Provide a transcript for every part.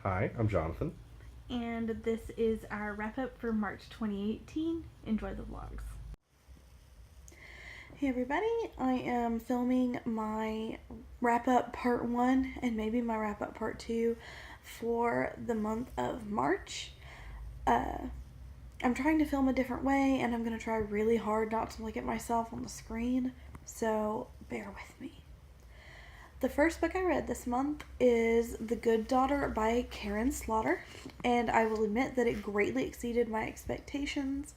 Hi, I'm Jonathan. And this is our wrap up for March 2018. Enjoy the vlogs. Hey everybody, I am filming my wrap up part 1 and maybe my wrap up part 2 for the month of March. I'm trying to film a different way and I'm going to try really hard not to look at myself on the screen, so bear with me. The first book I read this month is The Good Daughter by Karen Slaughter, and I will admit that it greatly exceeded my expectations.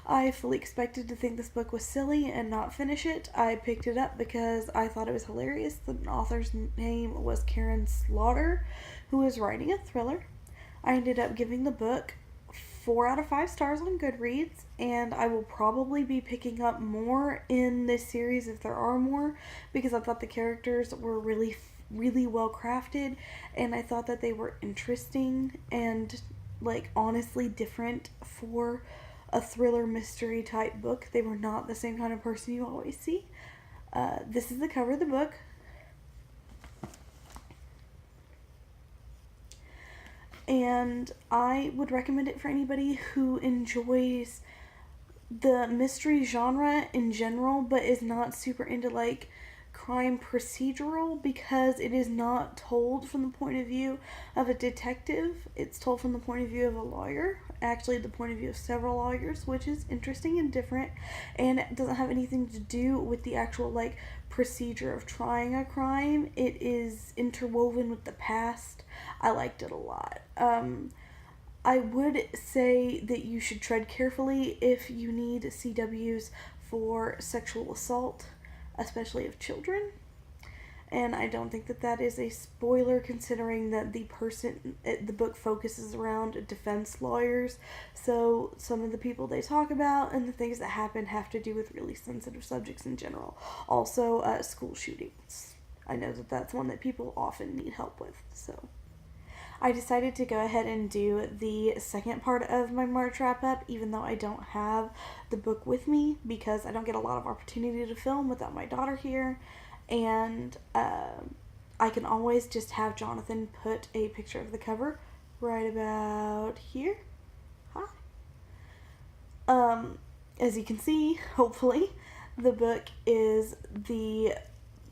I fully expected to think this book was silly and not finish it. I picked it up because I thought it was hilarious that an author's name was Karen Slaughter, who was writing a thriller. I ended up giving the book 4 out of 5 stars on Goodreads, and I will probably be picking up more in this series if there are more, because I thought the characters were really well crafted, and I thought that they were interesting and honestly different for a thriller mystery type book. They were not the same kind of person you always see. This is the cover of the book. And I would recommend it for anybody who enjoys the mystery genre in general, but is not super into crime procedural, because it is not told from the point of view of a detective. It's told from the point of view of a lawyer, actually the point of view of several lawyers, which is interesting and different, and it doesn't have anything to do with the actual procedure of trying a crime. It is interwoven with the past. I liked it a lot. I would say that you should tread carefully if you need CWs for sexual assault, especially of children. And I don't think that that is a spoiler, considering that the book focuses around defense lawyers. So some of the people they talk about and the things that happen have to do with really sensitive subjects in general. Also, school shootings. I know that that's one that people often need help with, so I decided to go ahead and do the second part of my March wrap up, even though I don't have the book with me, because I don't get a lot of opportunity to film without my daughter here, and I can always just have Jonathan put a picture of the cover right about here. Hi. As you can see, hopefully, the book is The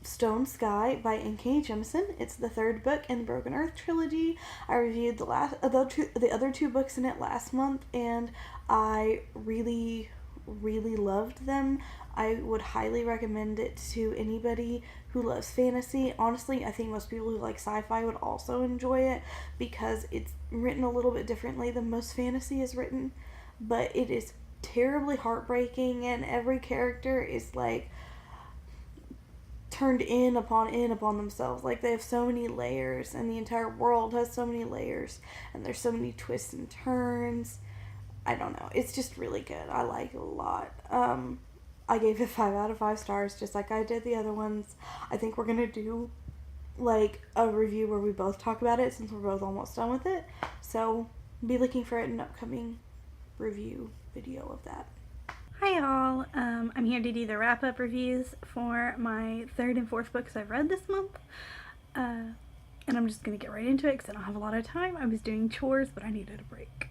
Stone Sky by N.K. Jemisin. It's the third book in the Broken Earth trilogy. I reviewed the other two books in it last month, and I really loved them. I would highly recommend it to anybody who loves fantasy. Honestly, I think most people who like sci-fi would also enjoy it, because it's written a little bit differently than most fantasy is written, but it is terribly heartbreaking, and every character is turned in upon themselves. They have so many layers, and the entire world has so many layers, and there's so many twists and turns. I don't know. It's just really good. I like it a lot. I gave it 5 out of 5 stars, just like I did the other ones. I think we're gonna do a review where we both talk about it, since we're both almost done with it. So be looking for it in an upcoming review video of that. Hi y'all, I'm here to do the wrap-up reviews for my third and fourth books I've read this month, and I'm just going to get right into it because I don't have a lot of time. I was doing chores, but I needed a break.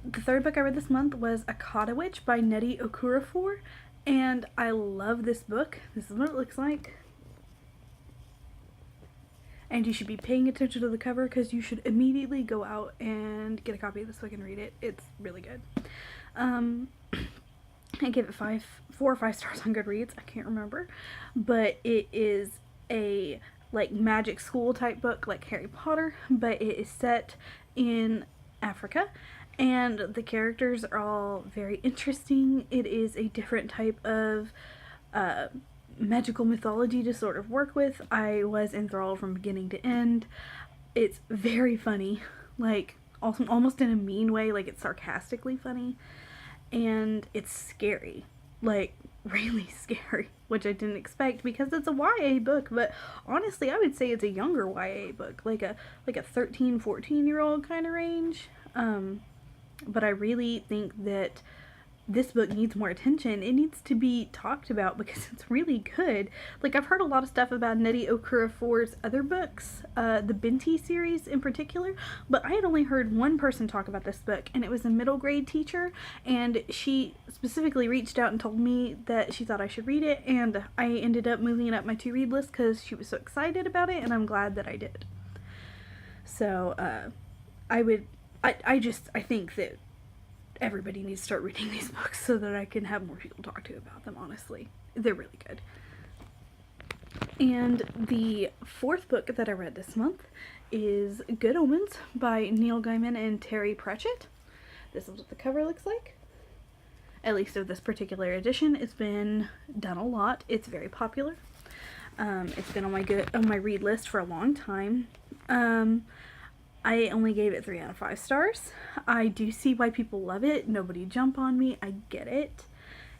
The third book I read this month was Akata Witch by Nnedi Okorafor, and I love this book. This is what it looks like. And you should be paying attention to the cover, because you should immediately go out and get a copy of this book and read it. It's really good. I gave it 4 or 5 stars on Goodreads. I can't remember, but it is a magic school type book, like Harry Potter, but it is set in Africa, and the characters are all very interesting. It is a different type of magical mythology to sort of work with. I was enthralled from beginning to end. It's very funny, almost in a mean way, it's sarcastically funny, and it's scary, really scary, which I didn't expect, because it's a YA book, but honestly I would say it's a younger YA book, like a 13-14 year old kind of range. But I really think that this book needs more attention. It needs to be talked about because it's really good. Like, I've heard a lot of stuff about Nnedi Okorafor's other books, the Binti series in particular, but I had only heard one person talk about this book, and it was a middle grade teacher, and she specifically reached out and told me that she thought I should read it, and I ended up moving it up my to-read list because she was so excited about it, and I'm glad that I did. So, I think that everybody needs to start reading these books so that I can have more people to talk to about them, honestly. They're really good. And the fourth book that I read this month is Good Omens by Neil Gaiman and Terry Pratchett. This is what the cover looks like. At least of this particular edition. It's been done a lot. It's very popular. It's been on my read list for a long time. I only gave it 3 out of 5 stars. I do see why people love it. Nobody jump on me. I get it.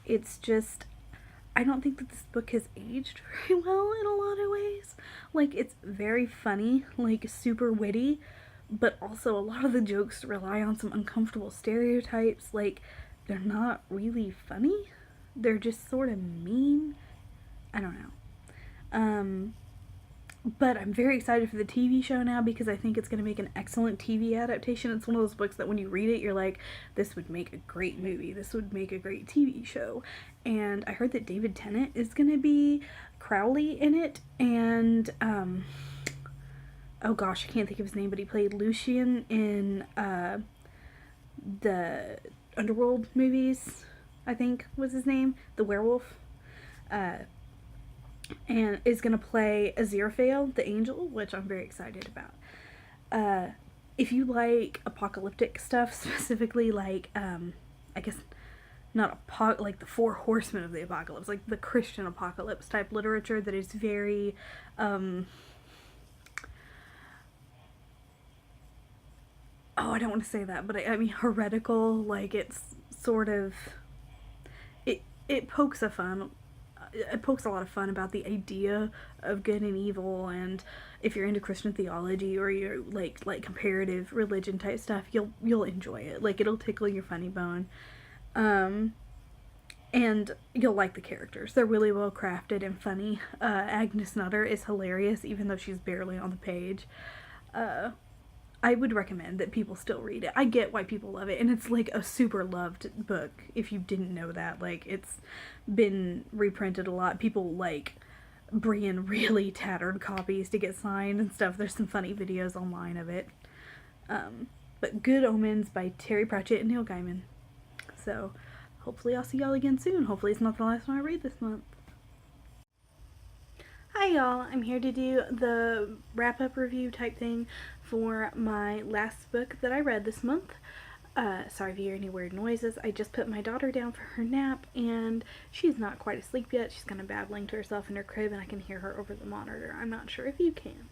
It's just, I don't think that this book has aged very well in a lot of ways. Like, it's very funny, like super witty, but also a lot of the jokes rely on some uncomfortable stereotypes. Like, they're not really funny. They're just sort of mean. I don't know. But I'm very excited for the TV show now because I think it's going to make an excellent TV adaptation. It's one of those books that when you read it, you're like, this would make a great movie. This would make a great TV show. And I heard that David Tennant is going to be Crowley in it. And, oh gosh, I can't think of his name, but he played Lucian in the Underworld movies, I think was his name. The werewolf. And is going to play Aziraphale, the angel, which I'm very excited about. If you like apocalyptic stuff, specifically like, I guess not like the Four Horsemen of the Apocalypse, like the Christian apocalypse type literature that is very, oh, I don't want to say that, but I mean heretical, like it's sort of, it pokes a lot of fun about the idea of good and evil, and if you're into Christian theology or you're like comparative religion type stuff, you'll enjoy it. Like, it'll tickle your funny bone. And you'll like the characters. They're really well crafted and funny. Agnes Nutter is hilarious, even though she's barely on the page. I would recommend that people still read it. I get why people love it, and it's like a super loved book, if you didn't know that. Like, it's been reprinted a lot. People like bring in really tattered copies to get signed and stuff. There's some funny videos online of it. But Good Omens by Terry Pratchett and Neil Gaiman. So hopefully I'll see y'all again soon. Hopefully it's not the last one I read this month. Hi y'all, I'm here to do the wrap-up review type thing for my last book that I read this month. Sorry if you hear any weird noises. I just put my daughter down for her nap and she's not quite asleep yet. She's kind of babbling to herself in her crib and I can hear her over the monitor. I'm not sure if you can.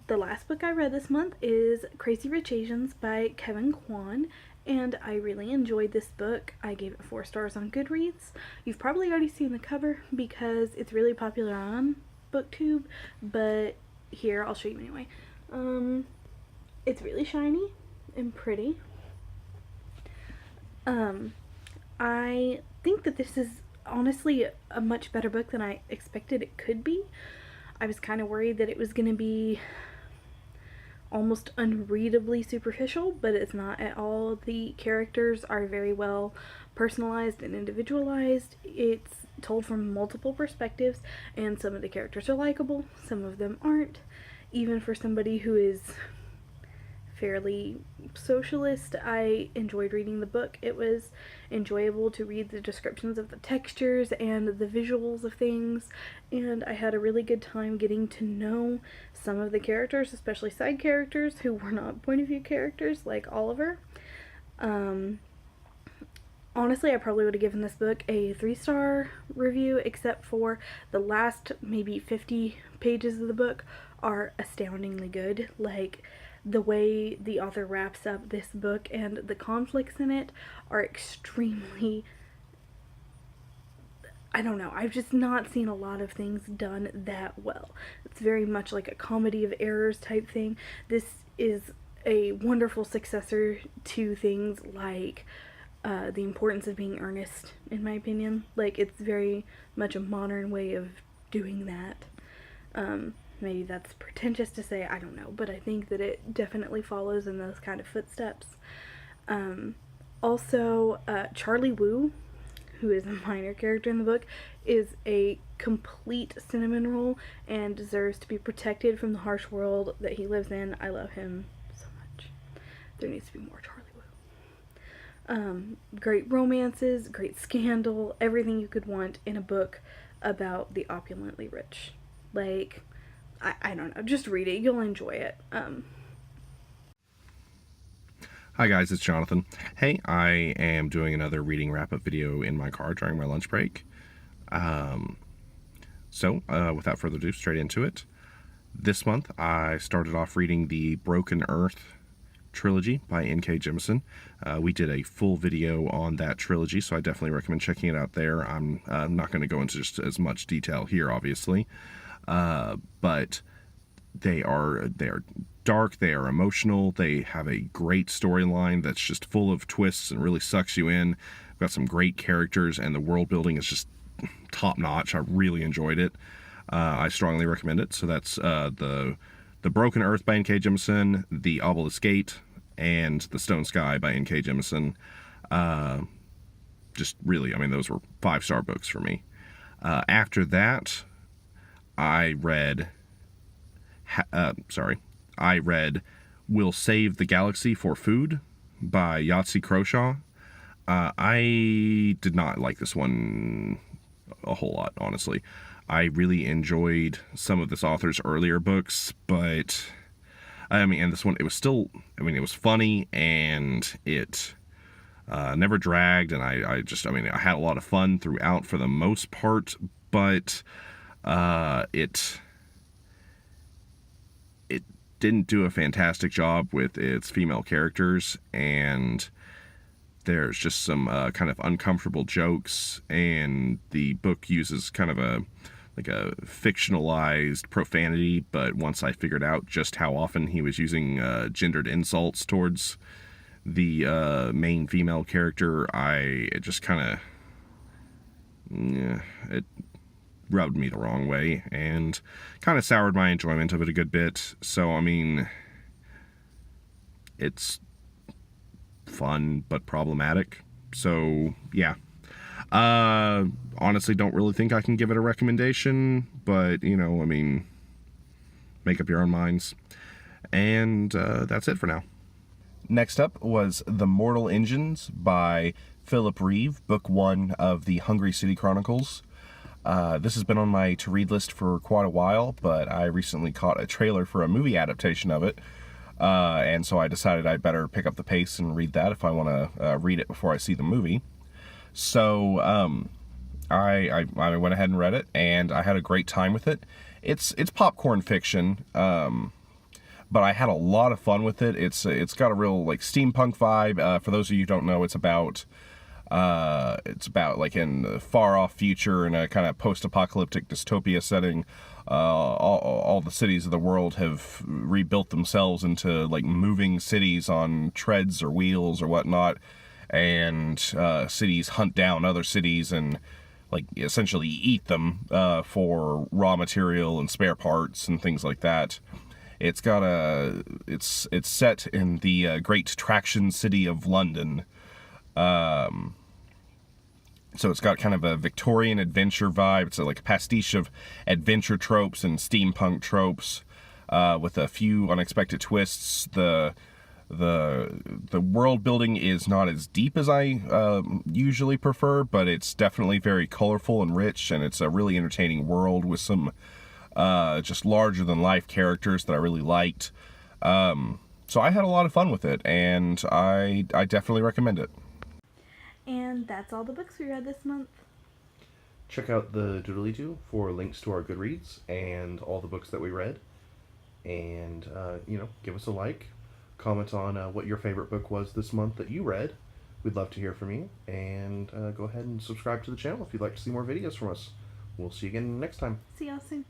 The last book I read this month is Crazy Rich Asians by Kevin Kwan, and I really enjoyed this book. I gave it 4 stars on Goodreads. You've probably already seen the cover because it's really popular on BookTube, but here, I'll show you anyway. It's really shiny and pretty. I think that this is honestly a much better book than I expected it could be. I was kind of worried that it was going to be almost unreadably superficial, but it's not at all. The characters are very well personalized and individualized. It's told from multiple perspectives, and some of the characters are likable, some of them aren't. Even for somebody who is fairly socialist, I enjoyed reading the book. It was enjoyable to read the descriptions of the textures and the visuals of things, and I had a really good time getting to know some of the characters, especially side characters who were not point of view characters, like Oliver. Honestly, I probably would have given this book a 3-star review, except for the last maybe 50 pages of the book are astoundingly good. Like, the way the author wraps up this book and the conflicts in it are extremely, I don't know, I've just not seen a lot of things done that well. It's very much like a comedy of errors type thing. This is a wonderful successor to things like the importance of being earnest, in my opinion. Like, it's very much a modern way of doing that. Maybe that's pretentious to say, I don't know, but I think that it definitely follows in those kind of footsteps. Also, Charlie Wu, who is a minor character in the book, is a complete cinnamon roll and deserves to be protected from the harsh world that he lives in. I love him so much. There needs to be more Charlie Wu. Great romances, great scandal, everything you could want in a book about the opulently rich. Like, I don't know, just read it, you'll enjoy it. Hi guys, it's Jonathan. Hey, I am doing another reading wrap-up video in my car during my lunch break. Without further ado, straight into it. This month, I started off reading the Broken Earth trilogy by N.K. Jemisin. We did a full video on that trilogy, so I definitely recommend checking it out there. I'm not going to go into just as much detail here, obviously, but they are dark, they are emotional, they have a great storyline that's just full of twists and really sucks you in. Got some great characters, and the world building is just top notch. I really enjoyed it. I strongly recommend it. So that's the Broken Earth by N.K. Jemisin, The Obelisk Gate, and The Stone Sky by N.K. Jemisin. Just really, I mean, those were 5-star books for me. After that, I read We'll Save the Galaxy for Food by Yahtzee Croshaw. I did not like this one a whole lot, honestly. I really enjoyed some of this author's earlier books, but I mean, and this one, it was still, I mean, it was funny, and it never dragged, and I had a lot of fun throughout for the most part, but it didn't do a fantastic job with its female characters, and there's just some kind of uncomfortable jokes, and the book uses kind of a fictionalized profanity, but once I figured out just how often he was using gendered insults towards the main female character, it just kind of it rubbed me the wrong way and kind of soured my enjoyment of it a good bit. So, I mean, it's fun but problematic. So, yeah. Honestly, don't really think I can give it a recommendation, but, you know, I mean, make up your own minds. And that's it for now. Next up was The Mortal Engines by Philip Reeve, Book 1 of the Hungry City Chronicles. This has been on my to-read list for quite a while, but I recently caught a trailer for a movie adaptation of it, and so I decided I'd better pick up the pace and read that if I want to read it before I see the movie. So I went ahead and read it, and I had a great time with it. It's popcorn fiction, but I had a lot of fun with it. It's got a real like steampunk vibe. For those of you who don't know, it's about like in the far off future in a kind of post-apocalyptic dystopia setting. All the cities of the world have rebuilt themselves into like moving cities on treads or wheels or whatnot, and cities hunt down other cities and like essentially eat them for raw material and spare parts and things like that. It's set in the great traction city of London. So it's got kind of a Victorian adventure vibe. It's like a pastiche of adventure tropes and steampunk tropes, with a few unexpected twists. The world building is not as deep as I usually prefer, but it's definitely very colorful and rich, and it's a really entertaining world with some just larger than life characters that I really liked. So I had a lot of fun with it, and I definitely recommend it. And that's all the books we read this month. Check out the Doodly-Doo for links to our Goodreads and all the books that we read. And, give us a like. Comment on what your favorite book was this month that you read. We'd love to hear from you. And go ahead and subscribe to the channel if you'd like to see more videos from us. We'll see you again next time. See y'all soon.